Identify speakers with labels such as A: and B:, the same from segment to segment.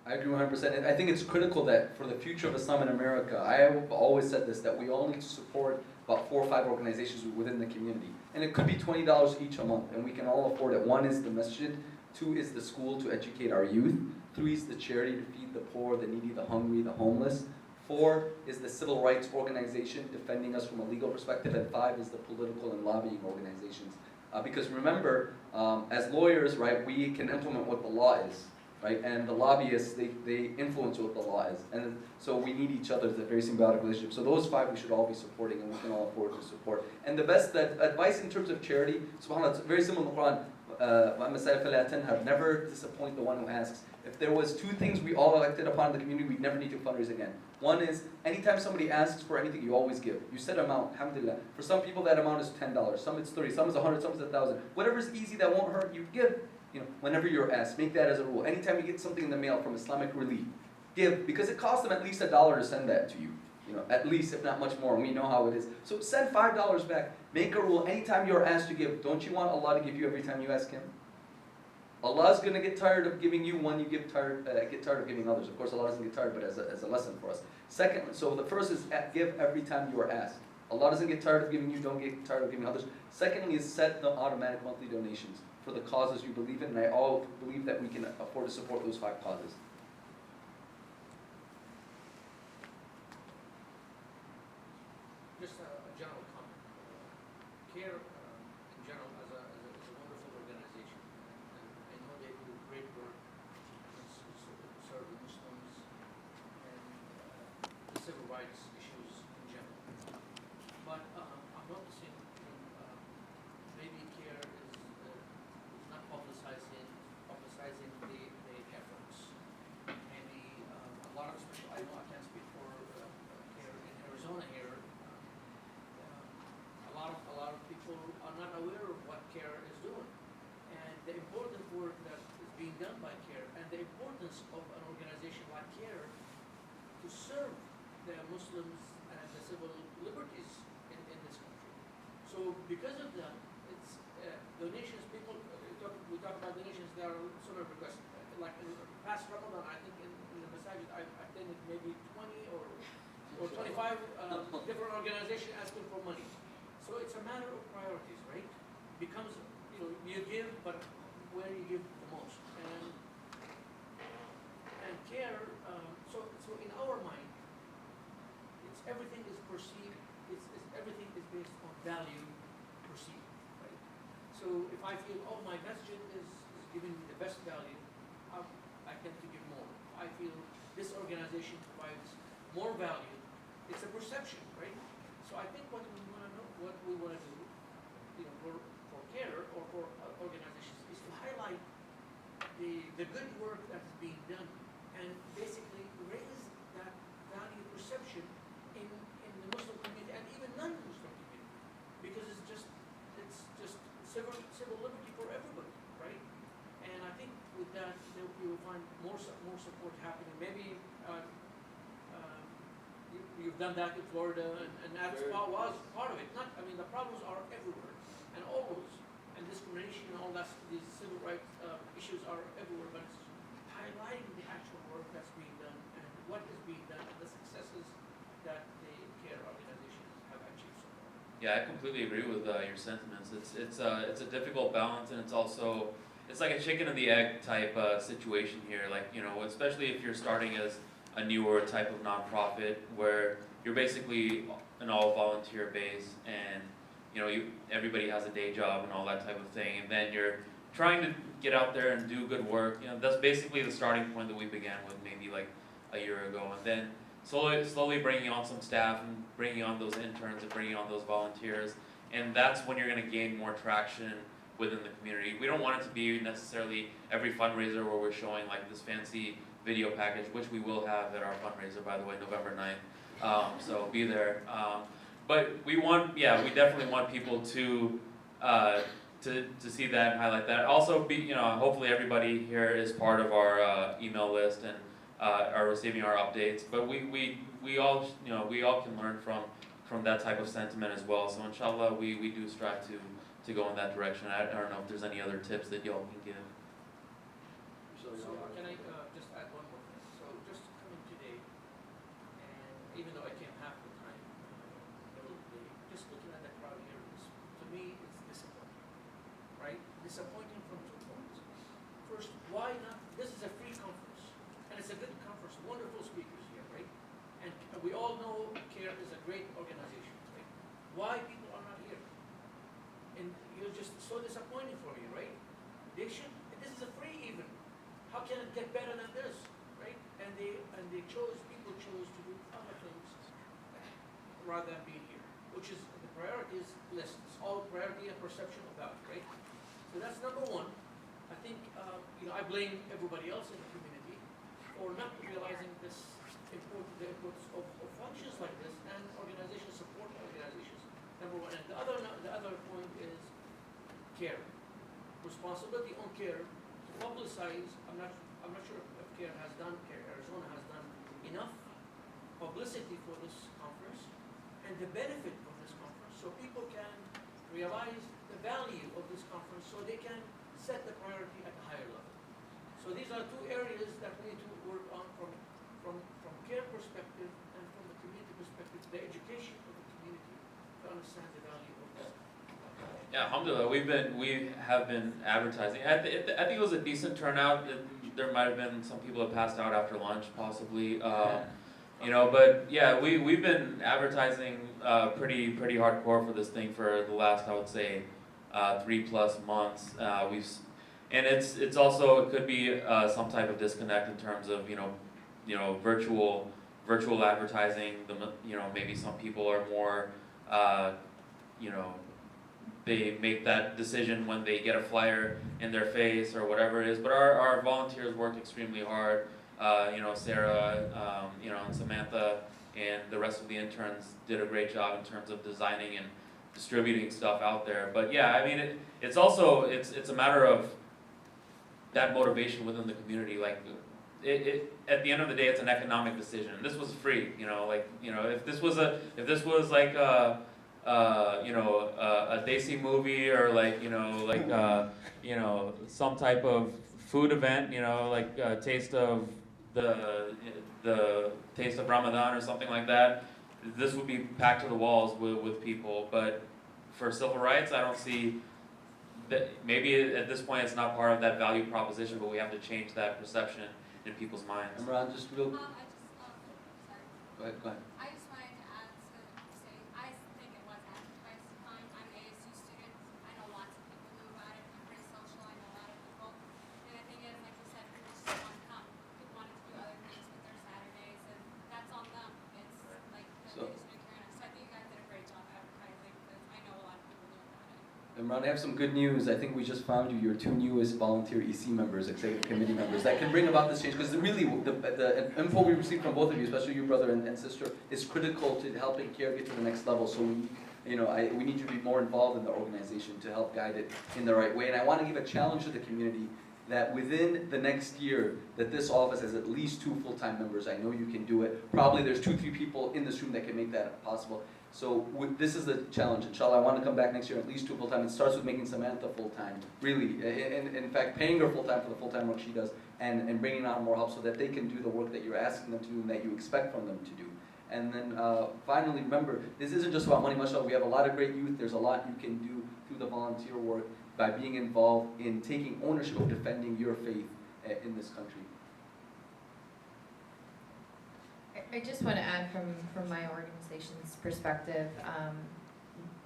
A: I agree 100%. And I think it's critical that for the future of Islam in America, I have always said this, that we all need to support about 4 or 5 organizations within the community. And it could be $20 each a month, and we can all afford it. One is the masjid, 2 is the school to educate our youth, 3 is the charity to feed the poor, the needy, the hungry, the homeless, 4 is the civil rights organization defending us from a legal perspective, and 5 is the political and lobbying organizations. Because remember, as lawyers, right, we can implement what the law is. Right? And the lobbyists, they influence what the law is. And so we need each other. It's a very symbiotic relationship. So those 5 we should all be supporting, and we can all afford to support. And the best advice in terms of charity, subhanAllah, it's very similar in the Quran. Never disappoint the one who asks. If there was 2 things we all elected upon in the community, we'd never need to fundraise again. One is, anytime somebody asks for anything, you always give. You set amount, alhamdulillah. For some people that amount is $10, some it's 30, some is 100, some is 1,000. Whatever's easy that won't hurt, you give. Whenever you're asked, make that as a rule. Anytime you get something in the mail from Islamic Relief, give, because it costs them at least $1 to send that to you. At least, if not much more, and we know how it is. So send $5 back. Make a rule, anytime you're asked to give. Don't you want Allah to give you every time you ask Him? Allah's going to get tired of giving you when you get tired of giving others. Of course, Allah doesn't get tired, but as a lesson for us. Second, so the first is give every time you are asked. Allah doesn't get tired of giving you, don't get tired of giving others. Secondly is set the automatic monthly donations for the causes you believe in, and I all believe that we can afford to support those 5 causes.
B: Just a general comment. CAIR, in general, as a wonderful organization, and I know they do great work in serving Muslims and the civil rights issues in general. But I'm noticing maybe CAIR is not publicizing the efforts. Maybe a lot of, especially, I know I can't speak for CAIR in Arizona here. A lot of people are not aware of what CAIR is doing, and the important work that is being done by CAIR, and the importance of an organization like CAIR to serve the Muslims and the civil liberties in this country. So because of that, it's donations. We talk about donations that are sort of requests. Like in past Ramadan, I think in the masajid I attended maybe 20 or 25 different organizations asking for money. So it's a matter of priorities, right? Becomes, you give, but where you give the most. And CAIR, so in our mind, everything is perceived, everything is based on value perceived, right? So if I feel, oh, my masjid is giving me the best value, I tend to give more. If I feel this organization provides more value, it's a perception, right? So I think what we want to do, for CAIR or for organizations, is to highlight the good work that is being done and basically raise that value perception in the Muslim community and even non-Muslim community, because it's just civil liberty for everybody, right? And I think with that we will find more support happening. Maybe you've done that in Florida, and that was part of it. The problems are everywhere, and always, and discrimination and all that. These civil rights issues are everywhere, but it's highlighting the actual work that's being done and what is being done and the successes that the CAIR organizations have achieved so far.
C: Yeah, I completely agree with your sentiments. It's a difficult balance, and it's like a chicken and the egg type situation here. Like, especially if you're starting as a newer type of nonprofit where you're basically an all volunteer base, and everybody has a day job and all that type of thing, and then you're trying to get out there and do good work. That's basically the starting point that we began with maybe like a year ago, and then slowly bringing on some staff and bringing on those interns and bringing on those volunteers, and that's when you're going to gain more traction within the community. We don't want it to be necessarily every fundraiser where we're showing like this fancy video package, which we will have at our fundraiser, by the way, November 9th. So be there. But we definitely want people to see that and highlight that. Also, hopefully everybody here is part of our email list and are receiving our updates. But we all can learn from that type of sentiment as well. So inshallah, we do strive to go in that direction. I don't know if there's any other tips that y'all can give.
B: So can I just add one more thing? even though I came half the time, just looking at the crowd here, to me, it's disappointing, right? Disappointing from 2 points. First, why not? This is a free conference, and it's a good conference, wonderful speakers here, right? And we all know CAIR is a great organization, right? Why people are not here? And you're just so disappointing for me, right? They should, this is a free event. How can it get better than this, right? And people chose to do other things rather than being here, which is the priorities list. It's all priority and perception of value, right? So that's number one. I think, I blame everybody else in the community for not realizing the importance of functions like this and organizations, support organizations. Number one. And the other point is CAIR. Responsibility on CAIR to publicize. I'm not sure if CAIR Arizona has done enough publicity for this conference and the benefit of this conference, so people can realize the value of this conference, so they can set the priority at a higher level. So these are 2 areas that we need to work on from CAIR perspective and from the community perspective, the education of the community to understand the value of this.
C: Yeah, alhamdulillah, we have been advertising. I think it was a decent turnout. There might have been some people that passed out after lunch, possibly. But yeah, we've been advertising pretty hardcore for this thing for the last, I would say, 3+ months. And it's also, it could be some type of disconnect in terms of virtual advertising. Maybe some people are more they make that decision when they get a flyer in their face or whatever it is. But our volunteers worked extremely hard. Sarah, and Samantha and the rest of the interns did a great job in terms of designing and distributing stuff out there. But yeah, I mean, it's also it's a matter of that motivation within the community. Like, at the end of the day, it's an economic decision. This was free, if this was like a Desi movie or some type of food event, like a taste of the taste of Ramadan or something like that, this would be packed to the walls with people. But for civil rights, I don't see that. Maybe at this point it's not part of that value proposition, but we have to change that perception in people's minds.
A: Imran, just real.
D: Sorry.
A: Go ahead.
D: I just wanted to add to say, I think it was advertised fine. I'm an ASU student. I know lots of people knew about it. I'm pretty social. I know a lot of people. And the thing is, like you said, people just don't want to come. People wanted to do other things with their Saturdays, and that's on them. It's like the
A: So-
D: news and so I think you guys did a great job advertising because I know a lot of people knew about it.
A: Imran, I have some good news. I think we just found you your 2 newest volunteer EC members, executive committee members, that can bring about this change. Because really, the info we received from both of you, especially you, brother and sister, is critical to helping CAIR get to the next level. So we need you to be more involved in the organization to help guide it in the right way. And I want to give a challenge to the community that within the next year, that this office has at least 2 full-time members. I know you can do it. Probably there's 2-3 people in this room that can make that possible. So this is the challenge. Inshallah, I want to come back next year at least 2 full-time. It starts with making Samantha full-time, really. In fact, paying her full-time for the full-time work she does and bringing on more help so that they can do the work that you're asking them to do and that you expect from them to do. And then finally, remember, this isn't just about money, mashallah. We have a lot of great youth. There's a lot you can do through the volunteer work by being involved in taking ownership of defending your faith in this country.
E: I just want to add from my organization's perspective,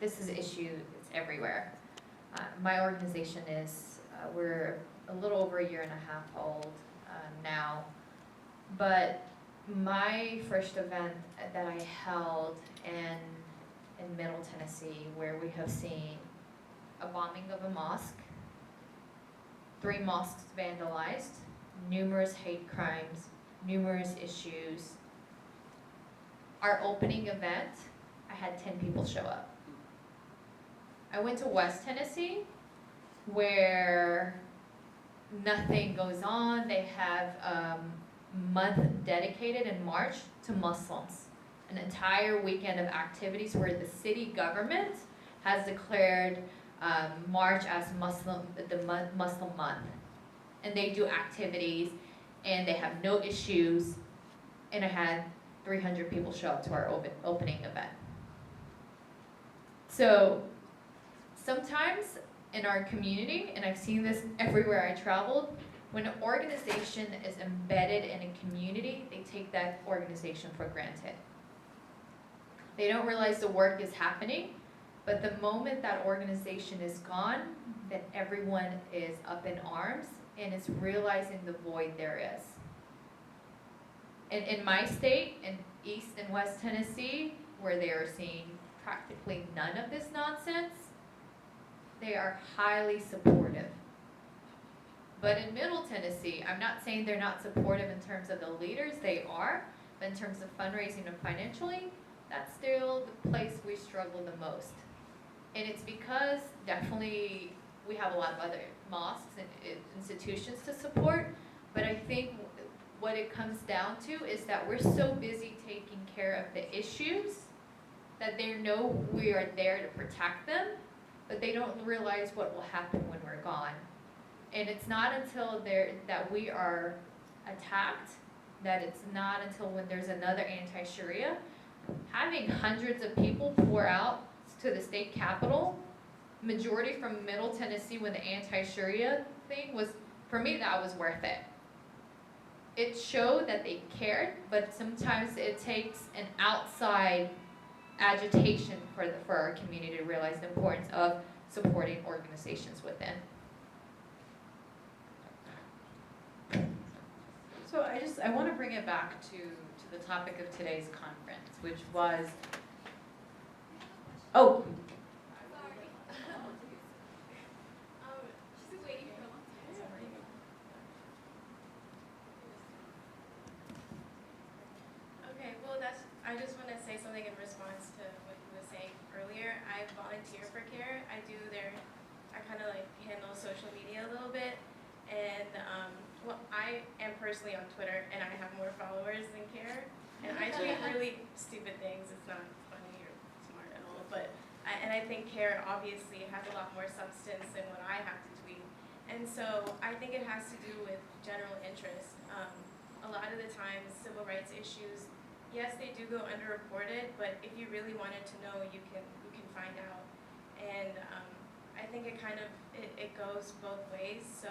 E: this is an issue that's everywhere. My organization is, we're a little over 1.5 years old now, but my first event that I held in Middle Tennessee, where we have seen a bombing of a mosque, 3 mosques vandalized, numerous hate crimes, numerous issues. Our opening event, I had 10 people show up. I went to West Tennessee, where nothing goes on. They have a month dedicated in March to Muslims. An entire weekend of activities where the city government has declared March as Muslim month. And they do activities, and they have no issues. And I had 300 people show up to our opening event. So sometimes in our community, and I've seen this everywhere I traveled, when an organization is embedded in a community, they take that organization for granted. They don't realize the work is happening, but the moment that organization is gone, then everyone is up in arms and is realizing the void there is. In my state, in East and West Tennessee, where they are seeing practically none of this nonsense, they are highly supportive. But in Middle Tennessee, I'm not saying they're not supportive in terms of the leaders, they are, but in terms of fundraising and financially, that's still the place we struggle the most. And it's because definitely we have a lot of other mosques and institutions to support, but I think what it comes down to is that we're so busy taking care of the issues that they know we are there to protect them, but they don't realize what will happen when we're gone. And it's not until that we are attacked, that it's not until when there's another anti-Sharia. Having hundreds of people pour out to the state capitol, majority from Middle Tennessee when the anti-Sharia thing was, for me, that was worth it. It showed that they cared, but sometimes it takes an outside agitation for our community to realize the importance of supporting organizations within.
F: So I want to bring it back to the topic of today's conference, which was, oh,
D: Sorry. She's waiting for a long time.
G: Okay, well I just want to say something in response to what you were saying earlier. I volunteer for CAIR. I kind of like handle social media a little bit, and well, I am personally on Twitter, and I have more followers than CAIR, and I tweet really stupid things. It's not funny or smart at all, but I think CAIR obviously has a lot more substance than what I have to tweet, and so I think it has to do with general interest. A lot of the times, civil rights issues, yes, they do go underreported, but if you really wanted to know, you can find out, and I think it kind of it goes both ways. So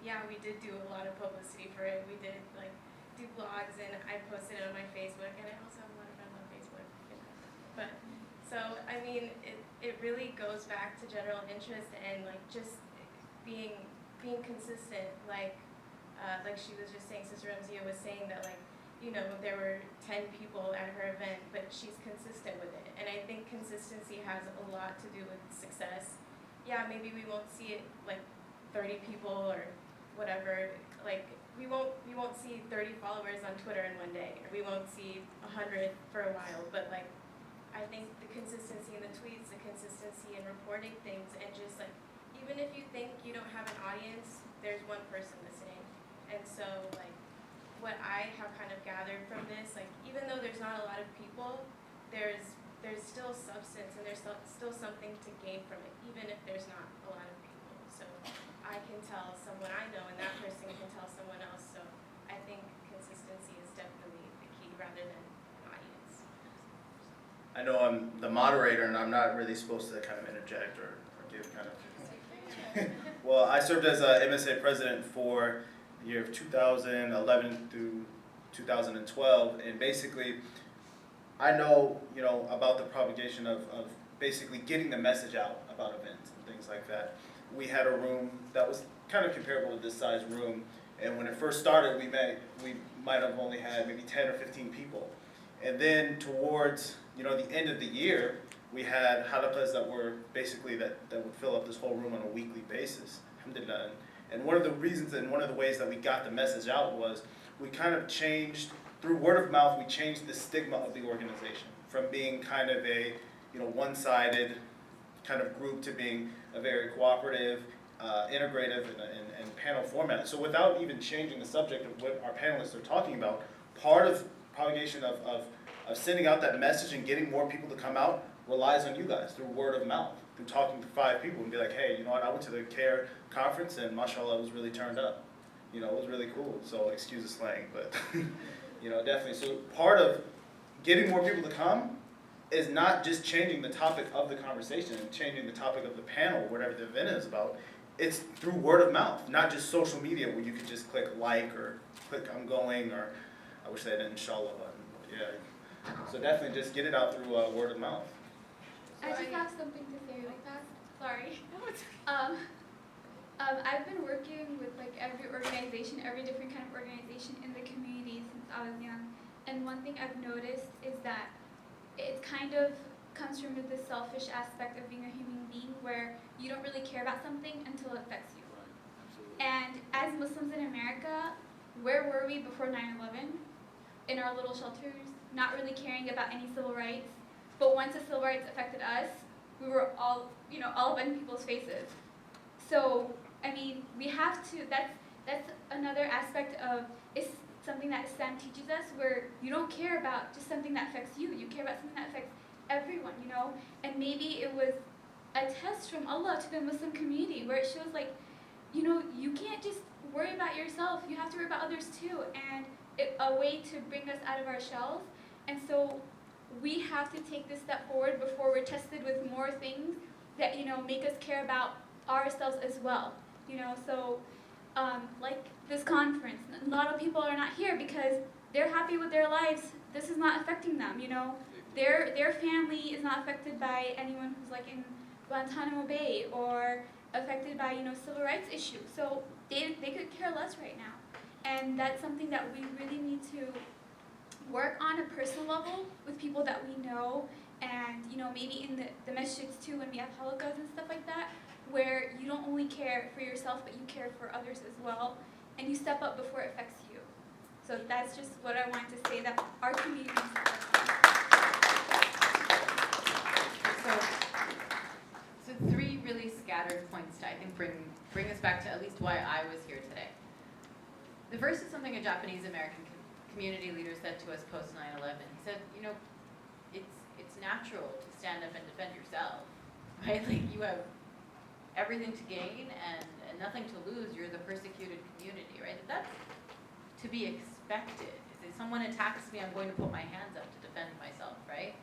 G: yeah, we did do a lot of publicity for it. We did like do blogs, and I posted it on my Facebook, and I also have a lot of friends on Facebook. But so I mean, it really goes back to general interest and like just being consistent. Like she was just saying, Sister Ramzia was saying that like, you know, there were 10 people at her event, but she's consistent with it. And I think consistency has a lot to do with success. Yeah, maybe we won't see it like 30 people or whatever. Like we won't see 30 followers on Twitter in one day, or we won't see 100 for a while. But like, I think the consistency in the tweets, the consistency in reporting things, and just like, even if you think you don't have an audience, there's one person listening. And so like, what I have kind of gathered from this, like even though there's not a lot of people, there's still substance, and there's still something to gain from it, even if there's not a lot of people. So I can tell someone I know, and that person can tell someone else. So I think consistency is definitely the key rather than an audience.
H: I know I'm the moderator, and I'm not really supposed to kind of interject or give kind of. Well, I served as a MSA president for the year of 2011 through 2012, and basically, I know, you know, about the propagation of basically getting the message out about events and things like that. We had a room that was kind of comparable to this size room, and when it first started, we might have only had maybe 10 or 15 people, and then towards, you know, the end of the year, we had halapas that were basically that would fill up this whole room on a weekly basis. Alhamdulillah. And one of the reasons and one of the ways that we got the message out was we kind of changed, through word of mouth, we changed the stigma of the organization from being kind of a, you know, one-sided kind of group to being a very cooperative, integrative, and panel format. So without even changing the subject of what our panelists are talking about, part of propagation of sending out that message and getting more people to come out relies on you guys through word of mouth, through talking to 5 people and be like, hey, you know what, I went to the CAIR conference and mashallah, it was really turned up. You know, it was really cool. So excuse the slang, but you know, definitely. So part of getting more people to come is not just changing the topic of the conversation and changing the topic of the panel, whatever the event is about. It's through word of mouth, not just social media where you could just click like or click I'm going, or I wish they had an inshallah button, but yeah. So definitely just get it out through word of mouth.
I: I just have something to say really fast. Sorry. I've been working with like every organization, every different kind of organization in the community since I was young. And one thing I've noticed is that it kind of comes from the selfish aspect of being a human being where you don't really care about something until it affects you. And as Muslims in America, where were we before 9/11? In our little shelters, not really caring about any civil rights. But once the civil rights affected us, we were all up in people's faces. So, I mean, we have to, that's another aspect of, it's something that Islam teaches us where you don't care about just something that affects you, you care about something that affects everyone, And maybe it was a test from Allah to the Muslim community where it shows like, you can't just worry about yourself, you have to worry about others too, and a way to bring us out of our shells. And so we have to take this step forward before we're tested with more things that, make us care about ourselves as well, So, like this conference, a lot of people are not here because they're happy with their lives. This is not affecting them, Their family is not affected by anyone who's like in Guantanamo Bay or affected by, civil rights issues. So they could care less right now. And that's something that we really need to work on a personal level with people that we know, and maybe in the masjids too when we have halaqas and stuff like that, where you don't only care for yourself but you care for others as well, and you step up before it affects you. So that's just what I wanted to say, that our community needs to work on.
F: So three really scattered points to, I think, bring us back to at least why I was here today. The first is something a Japanese American community leader said to us post 9/11. He said, it's natural to stand up and defend yourself, right? Like you have everything to gain and nothing to lose. You're the persecuted community, right? That's to be expected. If someone attacks me, I'm going to put my hands up to defend myself, right?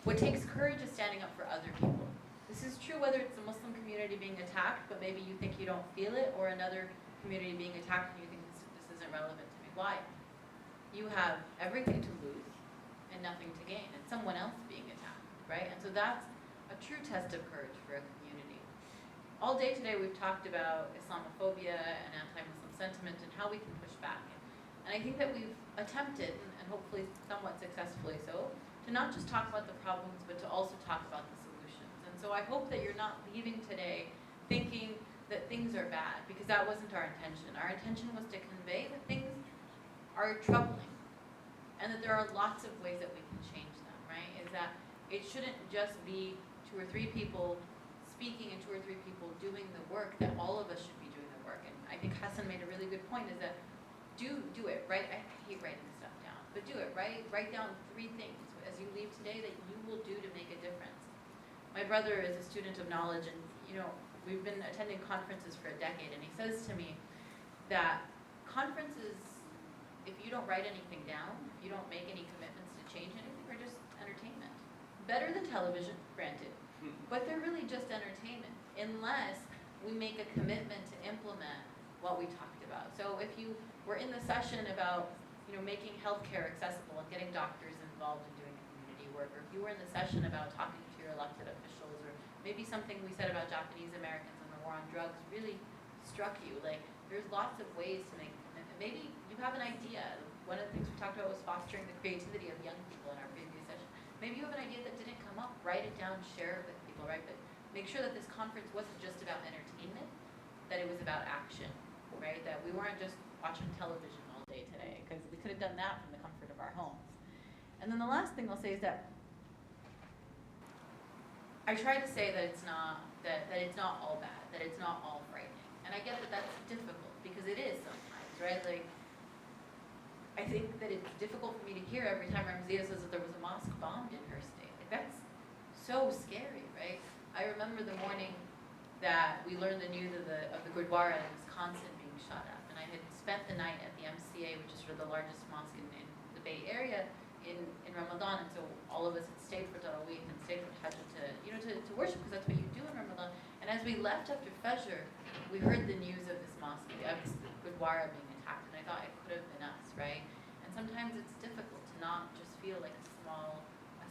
F: What takes courage is standing up for other people. This is true whether it's the Muslim community being attacked, but maybe you think you don't feel it, or another community being attacked and you think this isn't relevant to me. Why? You have everything to lose and nothing to gain. It's someone else being attacked, right? And so that's a true test of courage for a community. All day today we've talked about Islamophobia and anti-Muslim sentiment and how we can push back. And I think that we've attempted, and hopefully somewhat successfully so, to not just talk about the problems, but to also talk about the solutions. And so I hope that you're not leaving today thinking that things are bad, because that wasn't our intention. Our intention was to convey that things are troubling, and that there are lots of ways that we can change them, right? Is that it shouldn't just be 2 or 3 people speaking and 2 or 3 people doing the work, that all of us should be doing the work. And I think Hassan made a really good point, is that do it, right? I hate writing stuff down, but do it, right? Write down 3 things as you leave today that you will do to make a difference. My brother is a student of knowledge, and we've been attending conferences for a decade, and he says to me that conferences, if you don't write anything down, if you don't make any commitments to change anything, are just entertainment. Better than television, granted, but they're really just entertainment, unless we make a commitment to implement what we talked about. So if you were in the session about making healthcare accessible and getting doctors involved in doing community work, or if you were in the session about talking to your elected officials, or maybe something we said about Japanese Americans and the war on drugs really struck you, like there's lots of ways to make a commitment. Maybe you have an idea. One of the things we talked about was fostering the creativity of young people in our previous session. Maybe you have an idea that didn't come up, write it down, share it with people, right? But make sure that this conference wasn't just about entertainment, that it was about action, right? That we weren't just watching television all day today, because we could have done that from the comfort of our homes. And then the last thing I'll say is that I try to say that it's not all bad, that it's not all frightening. And I get that that's difficult, because it is sometimes, right? Like, I think that it's difficult for me to hear every time Ramzia says that there was a mosque bombed in her state. Like, that's so scary, right? I remember the morning that we learned the news of the Gurdwara in Wisconsin being shot up, and I had spent the night at the MCA, which is sort of the largest mosque in the Bay Area, in Ramadan, and so all of us had stayed for Tarawih and stayed for Hajj to worship, because that's what you do in Ramadan. And as we left after Fajr, we heard the news of this mosque, of this Gurdwara being attacked, and I thought it could have been us, right? And sometimes it's difficult to not just feel like a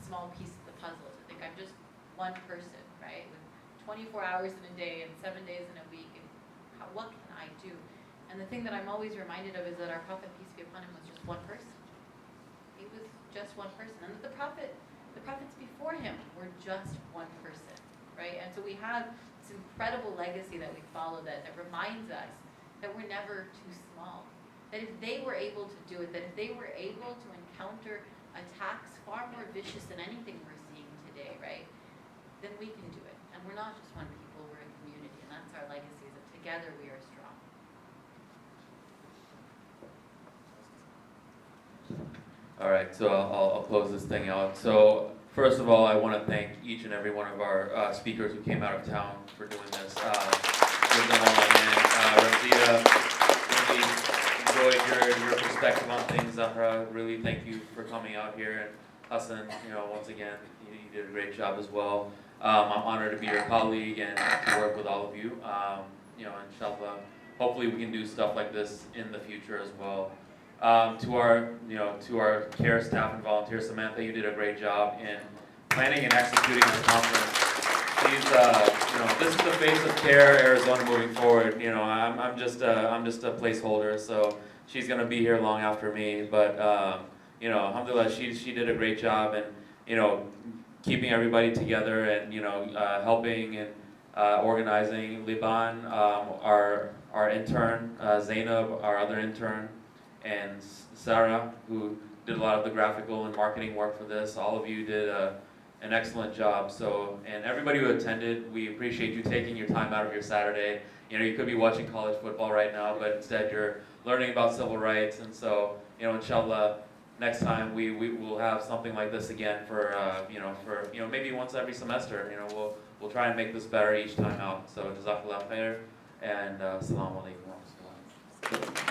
F: small piece of the puzzle, to think I'm just one person, right? With 24 hours in a day and 7 days in a week, and what can I do? And the thing that I'm always reminded of is that our Prophet, peace be upon him, was just one person. He was just one person. And that the prophets before him were just one person, right? And so we have this incredible legacy that we follow that reminds us that we're never too small. That if they were able to do it, that if they were able to encounter attacks far more vicious than anything we're seeing today, right? Then we can do it. And we're not just one people, we're a community, and that's our legacy, is that together we are strong.
C: All right, so I'll close this thing out. So first of all, I want to thank each and every one of our speakers who came out of town for doing this. Give them all a hand. Rosita, really enjoyed your perspective on things. Zahra, really thank you for coming out here. And Hassan, once again, you did a great job as well. I'm honored to be your colleague and to work with all of you. Inshallah, hopefully we can do stuff like this in the future as well. To our CAIR staff and volunteers, Samantha, you did a great job in planning and executing this conference. This is the face of CAIR Arizona moving forward. I'm just a placeholder, so she's gonna be here long after me. But alhamdulillah, she did a great job, and keeping everybody together, and helping and organizing. Liban, our intern, Zainab, our other intern, and Sarah, who did a lot of the graphical and marketing work for this. All of you did an excellent job. So, and everybody who attended, we appreciate you taking your time out of your Saturday. You could be watching college football right now, but instead you're learning about civil rights. And so, inshallah, next time we will have something like this again for maybe once every semester. We'll try and make this better each time out. So, jazakallah khair, and assalamu alaikum wa rahmatullah.